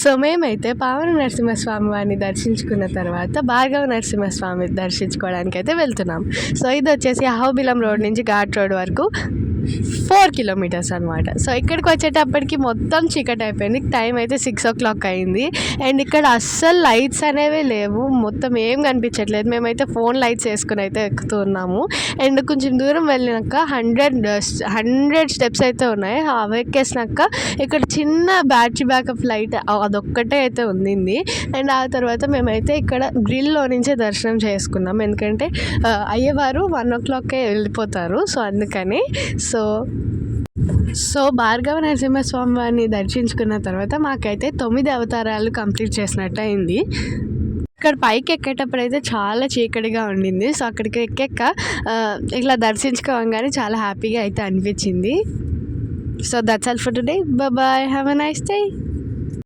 So మేమైతే పావన నరసింహస్వామి వారిని దర్శించుకున్న తర్వాత భార్గవ నరసింహస్వామి దర్శించుకోవడానికి అయితే వెళ్తున్నాం. సో ఇది వచ్చేసి అహోబిలం రోడ్ నుంచి ఘాట్ రోడ్ వరకు 4 కిలోమీటర్స్ అనమాట. సో ఇక్కడికి వచ్చేటప్పటికి మొత్తం చీకటి అయిపోయింది. టైం అయితే 6 o'clock అయింది. అండ్ ఇక్కడ అస్సలు లైట్స్ అనేవి లేవు, మొత్తం ఏం కనిపించట్లేదు. మేమైతే ఫోన్ లైట్స్ వేసుకుని అయితే ఎక్కుతున్నాము. అండ్ కొంచెం దూరం వెళ్ళినాక 100 స్టెప్స్ అయితే ఉన్నాయి. అవి ఎక్కేసినాక ఇక్కడ చిన్న బ్యాటరీ బ్యాకప్ లైట్ అదొక్కటే అయితే ఉంది. అండ్ ఆ తర్వాత మేమైతే ఇక్కడ గ్రిల్లో నుంచే దర్శనం చేసుకున్నాం, ఎందుకంటే అయ్యేవారు 1 o'clock వెళ్ళిపోతారు. సో అందుకని సో భార్గవ నరసింహస్వామి వారిని దర్శించుకున్న తర్వాత మాకైతే 9 అవతారాలు కంప్లీట్ చేసినట్టు అయింది. ఇక్కడ పైకి ఎక్కేటప్పుడు అయితే చాలా చీకటిగా ఉండింది. సో అక్కడికి ఎక్కాక ఇట్లా దర్శించుకోగానే చాలా హ్యాపీగా అయితే అనిపించింది. So that's all for today. Bye, have a nice day.